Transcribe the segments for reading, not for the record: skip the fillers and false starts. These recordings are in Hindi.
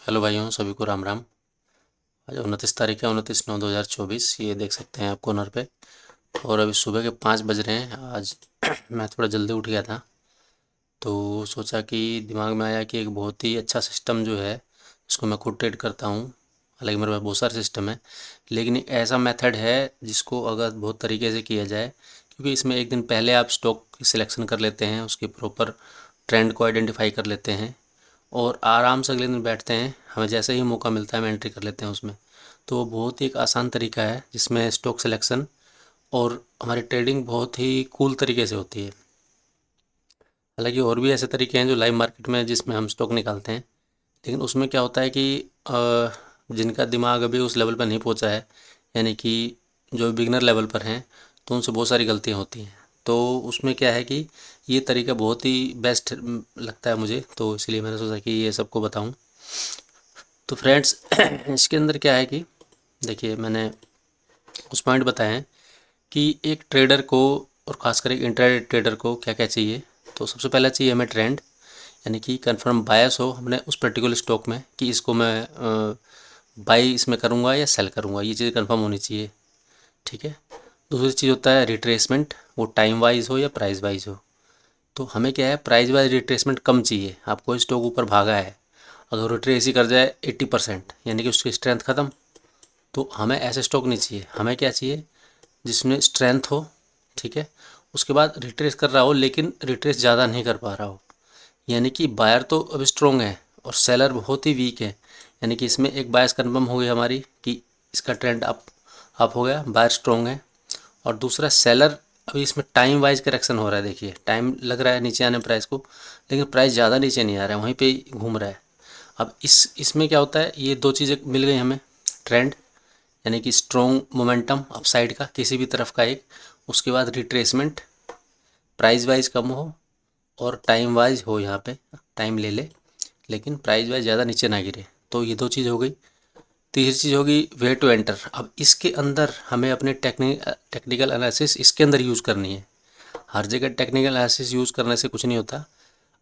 हेलो भाइयों, सभी को राम राम। आज 29 तारीख है, 29/9/2024। ये देख सकते हैं आप कॉर्नर पे। और अभी सुबह के 5 बज रहे हैं। आज मैं थोड़ा जल्दी उठ गया था, तो सोचा कि दिमाग में आया कि एक बहुत ही अच्छा सिस्टम जो है इसको मैं खुद ट्रेड करता हूँ। हालांकि मेरे पास बहुत सारे सिस्टम है, लेकिन एक ऐसा मेथड है जिसको अगर बहुत तरीके से किया जाए, क्योंकि इसमें एक दिन पहले आप स्टॉक की सिलेक्शन कर लेते हैं, उसके प्रॉपर ट्रेंड को आइडेंटिफाई कर लेते हैं और आराम से अगले दिन बैठते हैं। हमें जैसे ही मौका मिलता है हम एंट्री कर लेते हैं उसमें। तो वो बहुत ही एक आसान तरीका है जिसमें स्टॉक सिलेक्शन और हमारी ट्रेडिंग बहुत ही कूल तरीके से होती है। हालांकि और भी ऐसे तरीके हैं जो लाइव मार्केट में जिसमें हम स्टॉक निकालते हैं, लेकिन उसमें क्या होता है कि जिनका दिमाग अभी उस लेवल पर नहीं पहुंचा है, यानी कि जो बिगनर लेवल पर हैं, तो उनसे बहुत सारी गलतियां होती हैं। तो उसमें क्या है कि ये तरीका बहुत ही बेस्ट लगता है मुझे, तो इसलिए मैंने सोचा कि ये सबको बताऊं। तो फ्रेंड्स इसके अंदर क्या है कि देखिए, मैंने कुछ पॉइंट बताए हैं कि एक ट्रेडर को और ख़ासकर एक इंट्राडे ट्रेडर को क्या क्या चाहिए। तो सबसे पहला चाहिए हमें ट्रेंड, यानी कि कंफर्म बायस हो हमने उस पर्टिकुलर स्टॉक में कि इसको मैं बाई इसमें करूँगा या सेल करूँगा, ये चीज़ कंफर्म होनी चाहिए। ठीक है। दूसरी चीज़ होता है रिट्रेसमेंट, वो टाइम वाइज हो या प्राइस वाइज हो। तो हमें क्या है, प्राइस वाइज रिट्रेसमेंट कम चाहिए। आपको स्टॉक ऊपर भागा है, अगर रिट्रेस ही कर जाए 80%, यानी कि उसकी स्ट्रेंथ ख़त्म, तो हमें ऐसे स्टॉक नहीं चाहिए। हमें क्या चाहिए, जिसमें स्ट्रेंथ हो। ठीक है। उसके बाद रिट्रेस कर रहा हो लेकिन रिट्रेस ज़्यादा नहीं कर पा रहा हो, यानी कि बायर तो अब स्ट्रॉन्ग है और सेलर बहुत ही वीक है। यानी कि इसमें एक बायस कन्फर्म हो गई हमारी कि इसका ट्रेंड अप हो गया, बायर स्ट्रॉन्ग है। और दूसरा सेलर, अभी इसमें टाइम वाइज करेक्शन हो रहा है। देखिए, टाइम लग रहा है नीचे आने प्राइस को, लेकिन प्राइस ज़्यादा नीचे नहीं आ रहा है, वहीं पे ही घूम रहा है। अब इसमें क्या होता है, ये दो चीज़ें मिल गई हमें। ट्रेंड यानी कि स्ट्रॉन्ग मोमेंटम अपसाइड का किसी भी तरफ का एक, उसके बाद रिट्रेसमेंट, प्राइस वाइज कम हो और टाइम वाइज हो, यहाँ पे टाइम ले ले लेकिन प्राइस वाइज ज़्यादा नीचे ना गिरे। तो ये दो चीज़ हो गई। तीसरी चीज़ होगी वे टू एंटर। अब इसके अंदर हमें अपने टेक्निकल एनालिसिस इसके अंदर यूज़ करनी है। हर जगह टेक्निकल एनालिसिस यूज़ करने से कुछ नहीं होता।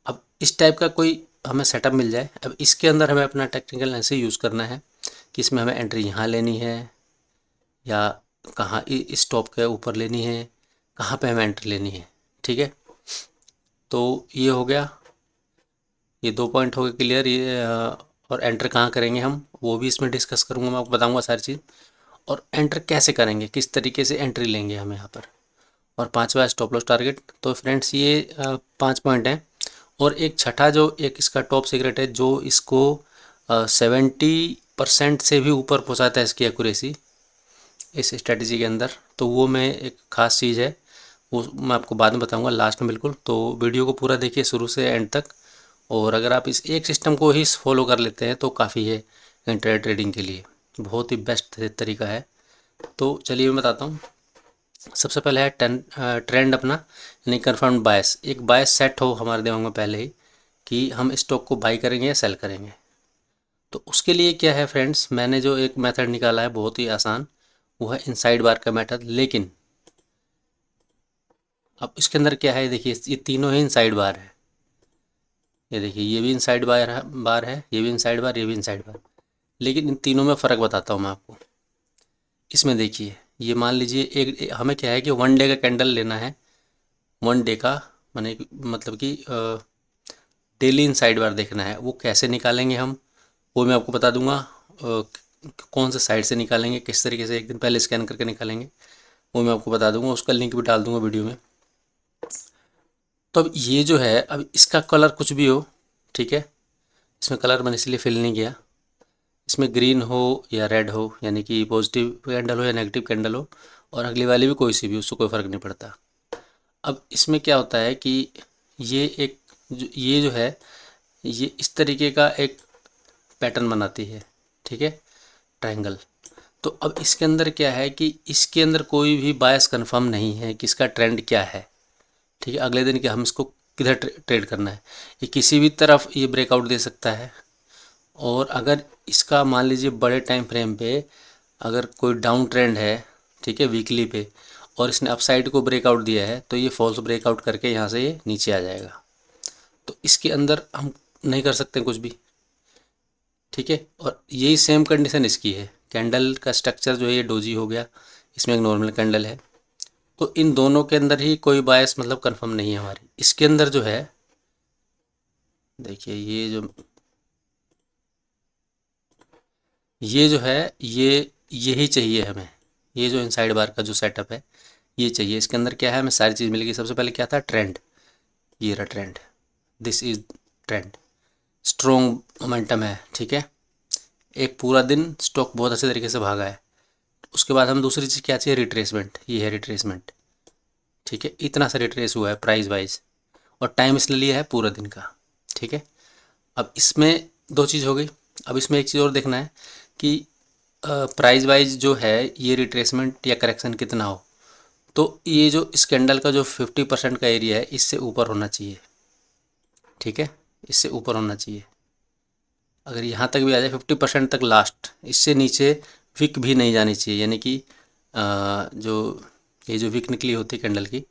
अब इस टाइप का कोई हमें सेटअप मिल जाए, अब इसके अंदर हमें अपना टेक्निकल एनालिसिस यूज़ करना है कि इसमें हमें एंट्री यहाँ लेनी है या कहाँ इस टॉप के ऊपर लेनी है, कहाँ पे हमें एंट्री लेनी है। ठीक है। तो ये हो गया, ये दो पॉइंट हो गए क्लियर। और एंटर कहाँ करेंगे हम, वो भी इसमें डिस्कस करूँगा, मैं आपको बताऊँगा सारी चीज़। और एंटर कैसे करेंगे, किस तरीके से एंट्री लेंगे हम यहाँ पर। और पांचवा स्टॉप लॉस टारगेट। तो फ्रेंड्स ये 5 पॉइंट हैं। और एक छठा जो एक इसका टॉप सीक्रेट है, जो इसको 70% से भी ऊपर पहुँचाता है इसकी एक्यूरेसी इस स्ट्रेटजी के अंदर। तो वो मैं एक ख़ास चीज़ है, वो मैं आपको बाद में बताऊंगा लास्ट में बिल्कुल। तो वीडियो को पूरा देखिए शुरू से एंड तक। और अगर आप इस एक सिस्टम को ही फॉलो कर लेते हैं तो काफ़ी है इंट्राडे ट्रेडिंग के लिए, बहुत ही बेस्ट तरीका है। तो चलिए मैं बताता हूँ। सबसे पहले है ट्रेंड अपना, यानी कन्फर्म्ड बायस। एक बायस सेट हो हमारे दिमाग में पहले ही कि हम स्टॉक को बाई करेंगे या सेल करेंगे। तो उसके लिए क्या है फ्रेंड्स, मैंने जो एक मेथड निकाला है बहुत ही आसान, वो है इनसाइड बार का मेथड। लेकिन अब इसके अंदर क्या है, देखिए ये तीनों ही इनसाइड बार है। ये देखिए, ये भी इनसाइड बार है, ये भी इनसाइड बार, ये भी इनसाइड बार। लेकिन इन तीनों में फ़र्क बताता हूँ मैं आपको। इसमें देखिए, ये मान लीजिए हमें क्या है कि 1 डे का कैंडल लेना है। 1 डे का मतलब कि डेली इनसाइड बार देखना है। वो कैसे निकालेंगे हम, वो मैं आपको बता दूंगा। कौन से साइड से निकालेंगे, किस तरीके से, एक दिन पहले स्कैन करके निकालेंगे, वो मैं आपको बता दूंगा। उसका लिंक भी डाल दूंगा वीडियो में। तो अब ये जो है, अब इसका कलर कुछ भी हो, ठीक है, इसमें कलर मैंने इसलिए फिल नहीं किया। इसमें ग्रीन हो या रेड हो, यानी कि पॉजिटिव कैंडल हो या नेगेटिव कैंडल हो, और अगली वाली भी कोई सी भी, उससे कोई फ़र्क नहीं पड़ता। अब इसमें क्या होता है कि ये एक ये जो है, ये इस तरीके का एक पैटर्न बनाती है। ठीक है, ट्रायंगल। तो अब इसके अंदर क्या है कि इसके अंदर कोई भी बायस कंफर्म नहीं है कि इसका ट्रेंड क्या है। ठीक है, अगले दिन के हम इसको किधर ट्रेड करना है। ये किसी भी तरफ ये ब्रेकआउट दे सकता है। और अगर इसका मान लीजिए बड़े टाइम फ्रेम पे अगर कोई डाउन ट्रेंड है, ठीक है, वीकली पे, और इसने अपसाइड को ब्रेकआउट दिया है, तो ये फॉल्स ब्रेकआउट करके यहाँ से ये नीचे आ जाएगा। तो इसके अंदर हम नहीं कर सकते कुछ भी। ठीक है। और यही सेम कंडीशन इसकी है, कैंडल का स्ट्रक्चर जो है ये डोजी हो गया, इसमें एक नॉर्मल कैंडल है। तो इन दोनों के अंदर ही कोई बायस मतलब कंफर्म नहीं है हमारी। इसके अंदर जो है देखिए, ये जो है ये यही चाहिए हमें। ये जो इनसाइड बार का जो सेटअप है ये चाहिए। इसके अंदर क्या है, हमें सारी चीज़ मिल गई। सबसे पहले क्या था, ट्रेंड, ये रहा trend, this is trend, strong momentum है, ठीक है। एक पूरा दिन स्टॉक बहुत अच्छे तरीके से भागा है। उसके बाद हम दूसरी चीज़ क्या चाहिए, रिट्रेसमेंट, ये है रिट्रेसमेंट, ठीक है। इतना सा रिट्रेस हुआ है प्राइस वाइज, और टाइम इसने लिया है पूरा दिन का, ठीक है। अब इसमें दो चीज़ हो गई। अब इसमें एक चीज़ और देखना है कि प्राइस वाइज जो है ये रिट्रेसमेंट या करेक्शन कितना हो। तो ये जो इस कैंडल का जो 50% का एरिया है इससे ऊपर होना चाहिए, ठीक है, इससे ऊपर होना चाहिए। अगर यहाँ तक भी आ जाए 50% तक लास्ट, इससे नीचे विक भी नहीं जानी चाहिए। यानी कि जो ये जो विक निकली होती है कैंडल की,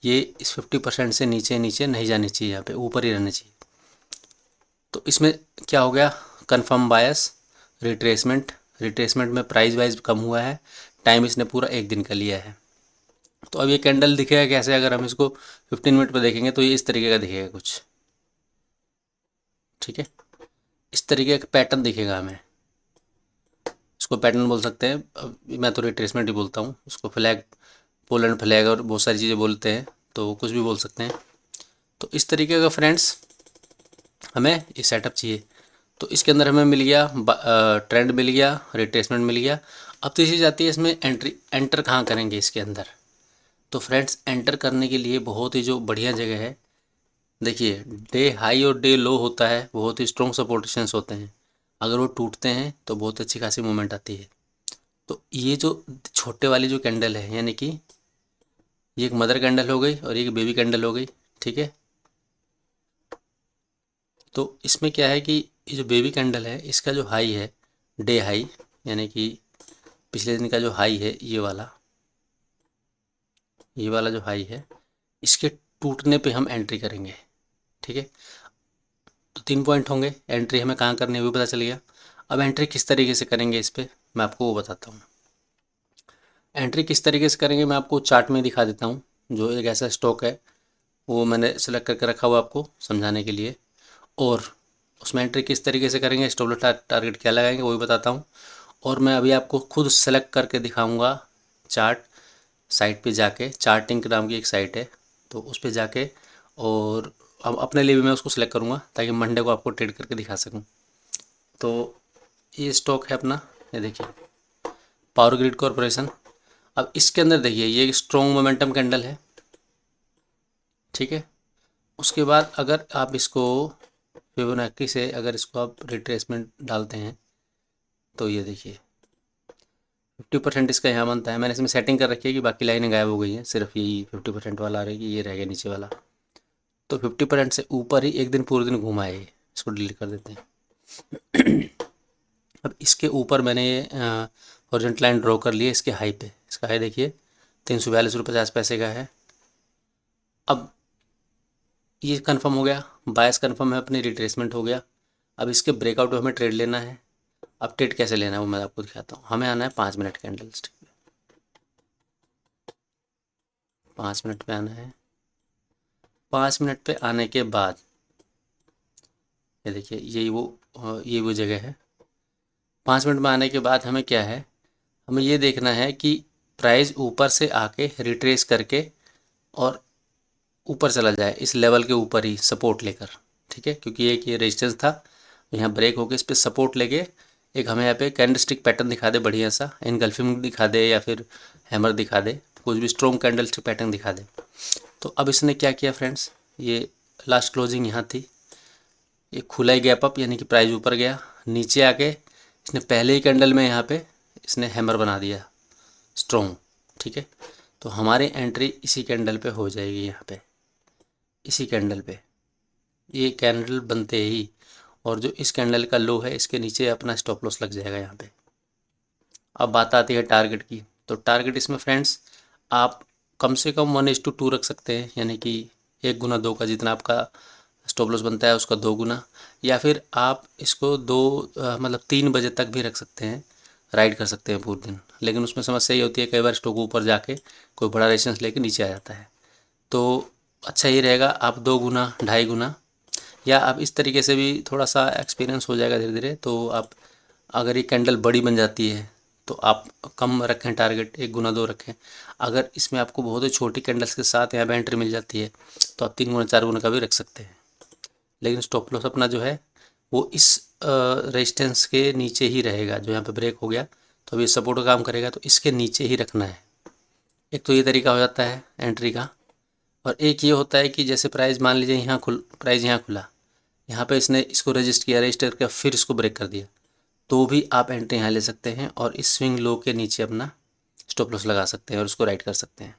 ये इस 50% से नीचे नीचे नहीं जानी चाहिए, यहाँ पे ऊपर ही रहनी चाहिए। तो इसमें क्या हो गया, कंफर्म बायस, रिट्रेसमेंट, रिट्रेसमेंट में प्राइस वाइज कम हुआ है, टाइम इसने पूरा एक दिन का लिया है। तो अब ये कैंडल दिखेगा कैसे, अगर हम इसको 15 मिनट पर देखेंगे तो ये इस तरीके का दिखेगा कुछ, ठीक है। इस तरीके का पैटर्न दिखेगा हमें, इसको पैटर्न बोल सकते हैं। अब मैं तो रिट्रेसमेंट ही बोलता हूँ उसको, फ्लैग, पोलैंड फ्लैग और बहुत सारी चीज़ें बोलते हैं, तो कुछ भी बोल सकते हैं। तो इस तरीके का फ्रेंड्स हमें ये सेटअप चाहिए। तो इसके अंदर हमें मिल गया ट्रेंड, मिल गया रिट्रेसमेंट, मिल गया। अब तीसरी जाती है इसमें एंट्री, एंटर कहाँ करेंगे इसके अंदर। तो फ्रेंड्स एंटर करने के लिए बहुत ही जो बढ़िया जगह है, देखिए डे हाई और डे लो होता है, बहुत ही स्ट्रॉन्ग सपोर्टेशंस होते हैं। अगर वो टूटते हैं तो बहुत अच्छी खासी मूवमेंट आती है। तो ये जो छोटे वाली जो कैंडल है, यानी कि ये एक मदर कैंडल हो गई और ये एक बेबी कैंडल हो गई, ठीक है। तो इसमें क्या है कि ये जो बेबी कैंडल है इसका जो हाई है, डे हाई, यानी कि पिछले दिन का जो हाई है, ये वाला जो हाई है, इसके टूटने पे हम एंट्री करेंगे, ठीक है। तो 3 पॉइंट होंगे, एंट्री हमें कहाँ करनी है वो पता चल गया। अब एंट्री किस तरीके से करेंगे इस पर मैं आपको वो बताता हूँ। एंट्री किस तरीके से करेंगे मैं आपको चार्ट में दिखा देता हूँ। जो एक ऐसा स्टॉक है वो मैंने सेलेक्ट करके रखा हुआ आपको समझाने के लिए, और उसमें एंट्री किस तरीके से करेंगे, स्टॉप लॉस टारगेट क्या लगाएंगे वो भी बताता हूँ। और मैं अभी आपको खुद सेलेक्ट करके दिखाऊंगा चार्ट, साइट पे जाके, चार्टिंग नाम की एक साइट है तो उस पे जाके, और अब अपने लिए भी मैं उसको सेलेक्ट करूँगा ताकि मंडे को आपको ट्रेड करके दिखा सकूँ। तो ये स्टॉक है अपना, ये देखिए पावर ग्रिड कॉरपोरेशन। अब इसके अंदर देखिए ये स्ट्रॉन्ग मोमेंटम कैंडल है, ठीक है। उसके बाद अगर आप इसको फिबोनाची से अगर इसको आप रिट्रेसमेंट डालते हैं तो ये देखिए 50% इसका यहाँ बनता है। मैंने इसमें सेटिंग कर रखी है कि बाकी लाइनें गायब हो गई हैं, सिर्फ यही 50% वाला आ रहा है कि ये रह गया नीचे वाला। तो 50% से ऊपर ही एक दिन पूरे दिन घुमा है ये, इसको डिलीट कर देते हैं। अब इसके ऊपर मैंने ये हॉरिजॉन्टल लाइन ड्रॉ कर ली है इसके हाई पे। इसका हाई देखिए 342 रुपये 50 पैसे का है। अब ये कंफर्म हो गया, बायस कंफर्म है अपनी, रिट्रेसमेंट हो गया। अब इसके ब्रेकआउट में हमें ट्रेड लेना है। अब ट्रेड कैसे लेना है वो मैं आपको दिखाता हूँ। हमें आना है 5 मिनट कैंडल स्टिक पे, 5 मिनट पे आना है। 5 मिनट पे आने के बाद ये देखिए ये वो जगह है। 5 मिनट में आने के बाद हमें क्या है, हमें ये देखना है कि प्राइस ऊपर से आके रिट्रेस करके और ऊपर चला जाए इस लेवल के ऊपर ही सपोर्ट लेकर, ठीक है। क्योंकि एक ये रेजिस्टेंस था, यहाँ ब्रेक होके इस पर सपोर्ट लेके एक हमें यहाँ पे कैंडलस्टिक पैटर्न दिखा दे बढ़िया सा, इनगल्फिंग दिखा दे या फिर हैमर दिखा दे, कुछ भी स्ट्रॉन्ग कैंडलस्टिक पैटर्न दिखा दे। तो अब इसने क्या किया फ्रेंड्स, ये लास्ट क्लोजिंग यहाँ थी, ये खुला ही गैप अप, यानी कि प्राइस ऊपर गया, नीचे आके इसने पहले ही कैंडल में यहाँ पे इसने हैमर बना दिया स्ट्रॉन्ग, ठीक है। तो हमारी एंट्री इसी कैंडल पे हो जाएगी, यहाँ पे इसी कैंडल पे, ये कैंडल बनते ही, और जो इस कैंडल का लो है इसके नीचे अपना स्टॉप लॉस लग जाएगा यहाँ पे। अब बात आती है टारगेट की। तो टारगेट इसमें फ्रेंड्स आप कम से कम 1:2 रख सकते हैं, यानी कि 1 गुना 2 का जितना आपका स्टॉप लॉस बनता है उसका 2 गुना, या फिर आप इसको मतलब 3 बजे तक भी रख सकते हैं, राइड कर सकते हैं पूरे दिन। लेकिन उसमें समस्या ये होती है कई बार स्टॉक ऊपर जाके कोई बड़ा रेजिस्टेंस लेके नीचे आ जाता है। तो अच्छा ये रहेगा आप 2 गुना, 2.5 गुना, या आप इस तरीके से भी थोड़ा सा एक्सपीरियंस हो जाएगा धीरे धीरे। तो आप अगर ये कैंडल बड़ी बन जाती है तो आप कम रखें टारगेट, 1 गुना 2 रखें। अगर इसमें आपको बहुत ही छोटी कैंडल्स के साथ यहाँ पे एंट्री मिल जाती है तो आप 3 गुना 4 गुना का भी रख सकते हैं। लेकिन स्टॉप लॉस अपना जो है वो इस रेजिस्टेंस के नीचे ही रहेगा। जो यहाँ पे ब्रेक हो गया तो अभी सपोर्ट का काम करेगा, तो इसके नीचे ही रखना है। एक तो ये तरीका हो जाता है एंट्री का, और एक ये होता है कि जैसे प्राइस मान लीजिए प्राइस यहाँ खुला, यहाँ पे इसने इसको रजिस्ट किया, रजिस्टर किया, फिर इसको ब्रेक कर दिया, तो भी आप एंट्री यहाँ ले सकते हैं और इस स्विंग लो के नीचे अपना स्टॉप लॉस लगा सकते हैं और उसको राइट कर सकते हैं।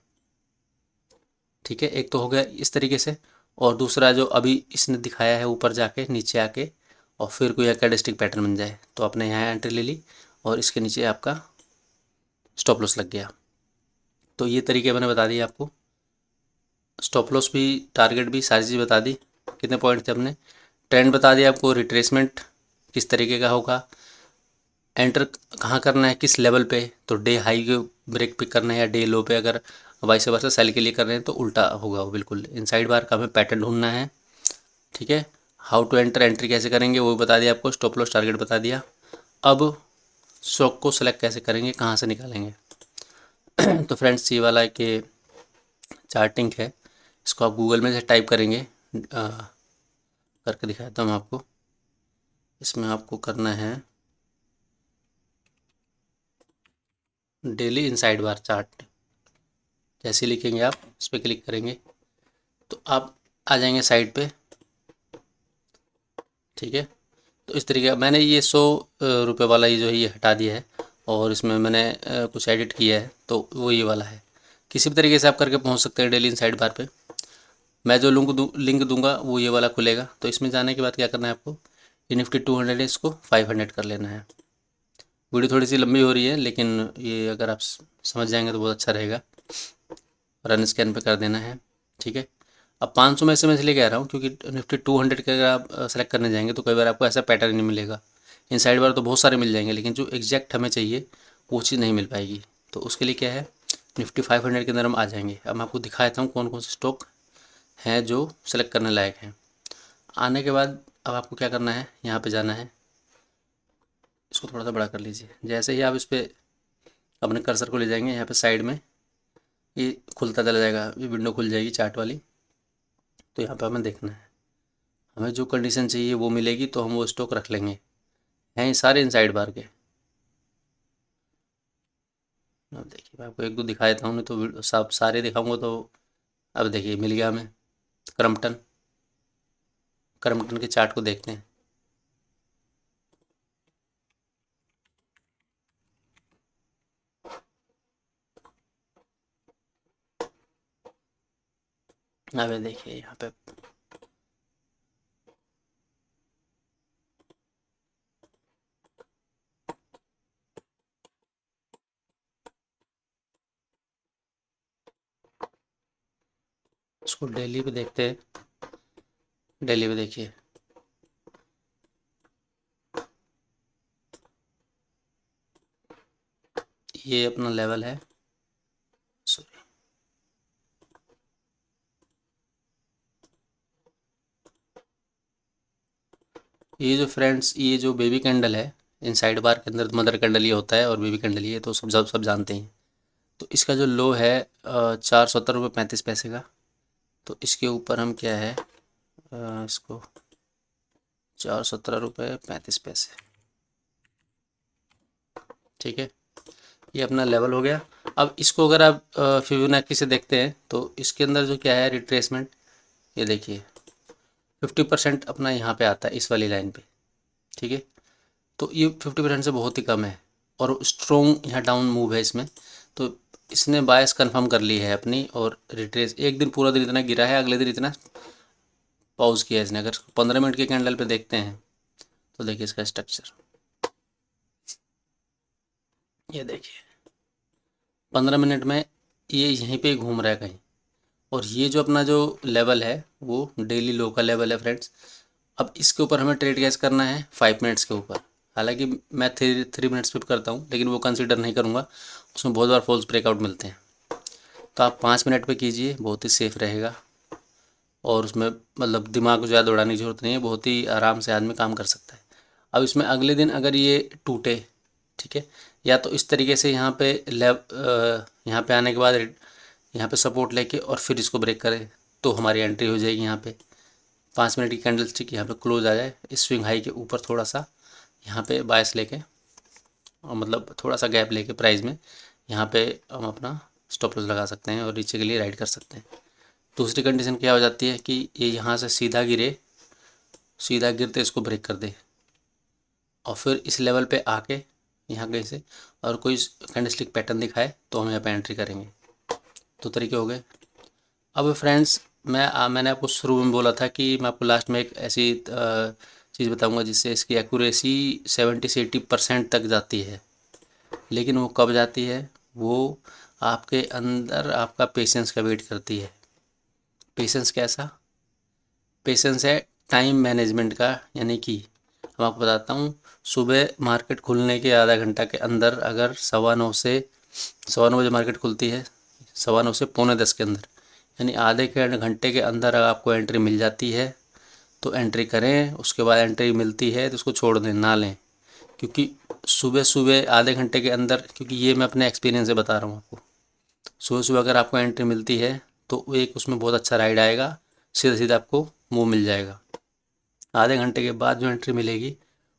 ठीक है, एक तो हो गया इस तरीके से। और दूसरा जो अभी इसने दिखाया है ऊपर जाके नीचे आके और फिर कोई कैंडलस्टिक पैटर्न बन जाए तो आपने यहाँ एंट्री ले ली और इसके नीचे आपका स्टॉप लॉस लग गया। तो ये तरीके मैंने बता दिए आपको, स्टॉप लॉस भी, टारगेट भी, सारी चीज़ बता दी। कितने पॉइंट थे अपने, ट्रेंड बता दिया आपको, रिट्रेसमेंट किस तरीके का होगा, एंटर कहाँ करना है, किस लेवल पे, तो डे हाई के ब्रेक पिक करना है या डे लो पे, अगर वाइस वर्सा सेल के लिए कर रहे हैं तो उल्टा होगा वो बिल्कुल। इनसाइड बार का हमें पैटर्न ढूंढना है। ठीक है, हाउ टू एंटर, एंट्री कैसे करेंगे वो भी बता दिया आपको, स्टॉप लॉस टारगेट बता दिया। अब स्टॉक को सेलेक्ट कैसे करेंगे, कहाँ से निकालेंगे। तो फ्रेंड्स ये वाला कि चार्टिंग है, इसको आप गूगल में से टाइप करेंगे, करके दिखाता हूँ आपको। इसमें आपको करना है डेली इनसाइड बार चार्ट। जैसे लिखेंगे आप इस पर क्लिक करेंगे तो आप आ जाएंगे साइट पे। ठीक है, तो इस तरीके मैंने ये 100 रुपये वाला ये जो है ये हटा दिया है और इसमें मैंने कुछ एडिट किया है, तो वो ये वाला है। किसी भी तरीके से आप करके पहुंच सकते हैं डेली इनसाइड बार पे। मैं जो लिंक दूंगा वो ये वाला खुलेगा। तो इसमें जाने के बाद क्या करना है आपको, ये निफ्टी 200 है, इसको 500 कर लेना है। वीडियो थोड़ी सी लंबी हो रही है लेकिन ये अगर आप समझ जाएंगे तो बहुत अच्छा रहेगा। रन स्कैन पे कर देना है। ठीक है, अब 500 में से मैं इसलिए कह रहा हूँ क्योंकि निफ्टी 200 के अगर आप सेलेक्ट करने जाएंगे तो कई बार आपको ऐसा पैटर्न नहीं मिलेगा। इनसाइड बार तो बहुत सारे मिल जाएंगे लेकिन जो एग्जैक्ट हमें चाहिए वो चीज़ नहीं मिल पाएगी। तो उसके लिए क्या है, निफ्टी 500 के अंदर हम आ जाएंगे। अब मैं आपको दिखा देता हूँ कौन कौन से स्टॉक हैं जो सेलेक्ट करने लायक हैं। आने के बाद अब आपको क्या करना है, यहाँ पे जाना है, इसको थोड़ा सा बड़ा कर लीजिए। जैसे ही आप इस पर अपने कर्सर को ले जाएंगे यहाँ पे साइड में ये खुलता चला जाएगा, ये विंडो खुल जाएगी चार्ट वाली। तो यहाँ पे हमें देखना है, हमें जो कंडीशन चाहिए वो मिलेगी तो हम वो स्टॉक रख लेंगे। हैं ये सारे इनसाइड बार के। अब देखिए मैं आपको एक दो दिखा देता हूँ, नहीं तो सब सारे दिखाऊंगा तो। अब देखिए मिल गया हमें क्रम्पटन। क्रम्पटन के चार्ट को देखते हैं। अब ये देखिए यहाँ पे इसको डेली पे देखते हैं। डेली पे देखिए ये अपना लेवल है। सॉरी, ये जो फ्रेंड्स ये जो बेबी कैंडल है, इनसाइड बार के अंदर मदर कैंडल ये होता है और बेबी कैंडल ये, तो सब जानते हैं। तो इसका जो लो है 470 रुपये 35 पैसे का। तो इसके ऊपर हम क्या है, इसको 417 रुपये 35 पैसे। ठीक है, ये अपना लेवल हो गया। अब इसको अगर आप फिबोनाची से देखते हैं तो इसके अंदर जो क्या है रिट्रेसमेंट, ये देखिए 50% अपना यहाँ पे आता है इस वाली लाइन पे। ठीक है, तो ये 50% से बहुत ही कम है और स्ट्रॉन्ग यहाँ डाउन मूव है इसमें। तो इसने बायस कंफर्म कर ली है अपनी और रिट्रेस, एक दिन पूरा दिन इतना गिरा है, अगले दिन इतना पॉज किया है इसने। अगर 15 मिनट के कैंडल पे देखते हैं तो देखिए इसका स्ट्रक्चर, ये देखिए 15 मिनट में ये यहीं पे घूम रहा है कहीं और ये जो अपना जो लेवल है वो डेली लो का लेवल है फ्रेंड्स। अब इसके ऊपर हमें ट्रेड कैसे करना है 5 मिनट्स के ऊपर। हालांकि मैं 3 मिनट्स पे करता हूँ, लेकिन वो कंसीडर नहीं करूँगा, उसमें बहुत बार फॉल्स ब्रेकआउट मिलते हैं। तो आप 5 मिनट पे कीजिए, बहुत ही सेफ रहेगा और उसमें मतलब दिमाग को ज़्यादा उड़ाने की ज़रूरत नहीं है, बहुत ही आराम से आदमी काम कर सकता है। अब इसमें अगले दिन अगर ये टूटे, ठीक है, या तो इस तरीके से यहाँ पे यहाँ पे आने के बाद यहाँ पे सपोर्ट लेके और फिर इसको ब्रेक करें, तो हमारी एंट्री हो जाएगी। यहाँ पे 5 मिनट की कैंडल स्टिक यहाँ पे क्लोज आ जाए, इस स्विंग हाई के ऊपर थोड़ा सा यहाँ पे बायस लेके और मतलब थोड़ा सा गैप लेके प्राइस में यहाँ पे हम अपना स्टॉप लॉस लगा सकते हैं और नीचे के लिए राइड कर सकते हैं। दूसरी कंडीशन क्या हो जाती है कि ये यहाँ से सीधा गिरे, सीधा गिरते इसको ब्रेक कर दे और फिर इस लेवल पे आके यहाँ कहीं से और कोई कैंडलस्टिक पैटर्न दिखाए तो हम यहाँ पे एंट्री करेंगे। दो तरीके हो गए। अब फ्रेंड्स मैंने आपको शुरू में बोला था कि मैं आपको लास्ट में एक ऐसी चीज़ बताऊंगा जिससे इसकी एक्यूरेसी 70 से 80% तक जाती है। लेकिन वो कब जाती है, वो आपके अंदर आपका पेशेंस का वेट करती है। पेशेंस कैसा? पेशेंस है टाइम मैनेजमेंट का, यानी कि मैं आपको बताता हूँ, सुबह मार्केट खुलने के आधा घंटा के अंदर अगर 9:15 बजे मार्केट खुलती है, 9:15 से 9:45 के अंदर, यानी आधे के घंटे के अंदर अगर आपको एंट्री मिल जाती है तो एंट्री करें। उसके बाद एंट्री मिलती है तो उसको छोड़ दें, ना लें, क्योंकि सुबह सुबह आधे घंटे के अंदर, क्योंकि ये मैं अपने एक्सपीरियंस से बता रहा हूँ आपको, सुबह सुबह अगर आपको एंट्री मिलती है तो एक उसमें बहुत अच्छा राइड आएगा, सीधा सीधा आपको मुँह मिल जाएगा। आधे घंटे के बाद जो एंट्री मिलेगी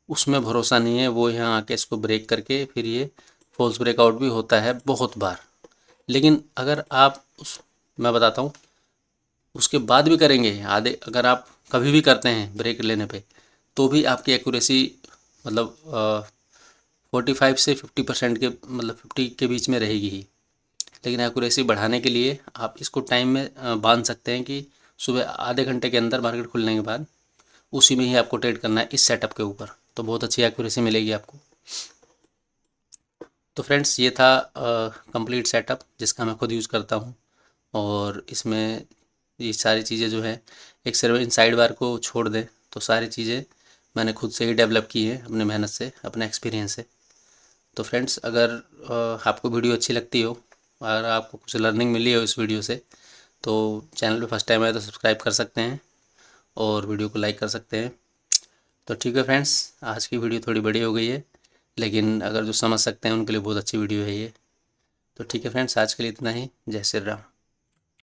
उसमें भरोसा नहीं है, वो यहाँ आके इसको ब्रेक करके फिर ये फॉल्स ब्रेकआउट भी होता है बहुत बार। लेकिन अगर आप मैं बताता हूँ, उसके बाद भी करेंगे आधे, अगर आप कभी भी करते हैं ब्रेक लेने पे, तो भी आपकी एक्यूरेसी मतलब 45 से 50% के मतलब 50 के बीच में रहेगी ही। लेकिन एक्यूरेसी बढ़ाने के लिए आप इसको टाइम में बांध सकते हैं कि सुबह आधे घंटे के अंदर मार्केट खुलने के बाद उसी में ही आपको ट्रेड करना है इस सेटअप के ऊपर, तो बहुत अच्छी एक्यूरेसी मिलेगी आपको। तो फ्रेंड्स ये था कंप्लीट सेटअप जिसका मैं खुद यूज़ करता हूँ। और इसमें ये सारी चीज़ें जो है, एक सिर्फ इन साइड बार को छोड़ दें तो सारी चीज़ें मैंने खुद से ही डेवलप की है अपने मेहनत से, अपने एक्सपीरियंस से। तो फ्रेंड्स अगर आपको वीडियो अच्छी लगती हो और आपको कुछ लर्निंग मिली हो इस वीडियो से, तो चैनल पे फर्स्ट टाइम आए तो सब्सक्राइब कर सकते हैं और वीडियो को लाइक कर सकते हैं। तो ठीक है फ्रेंड्स, आज की वीडियो थोड़ी बड़ी हो गई है, लेकिन अगर जो समझ सकते हैं उनके लिए बहुत अच्छी वीडियो है ये। तो ठीक है फ्रेंड्स, आज के लिए इतना ही। जय श्री राम।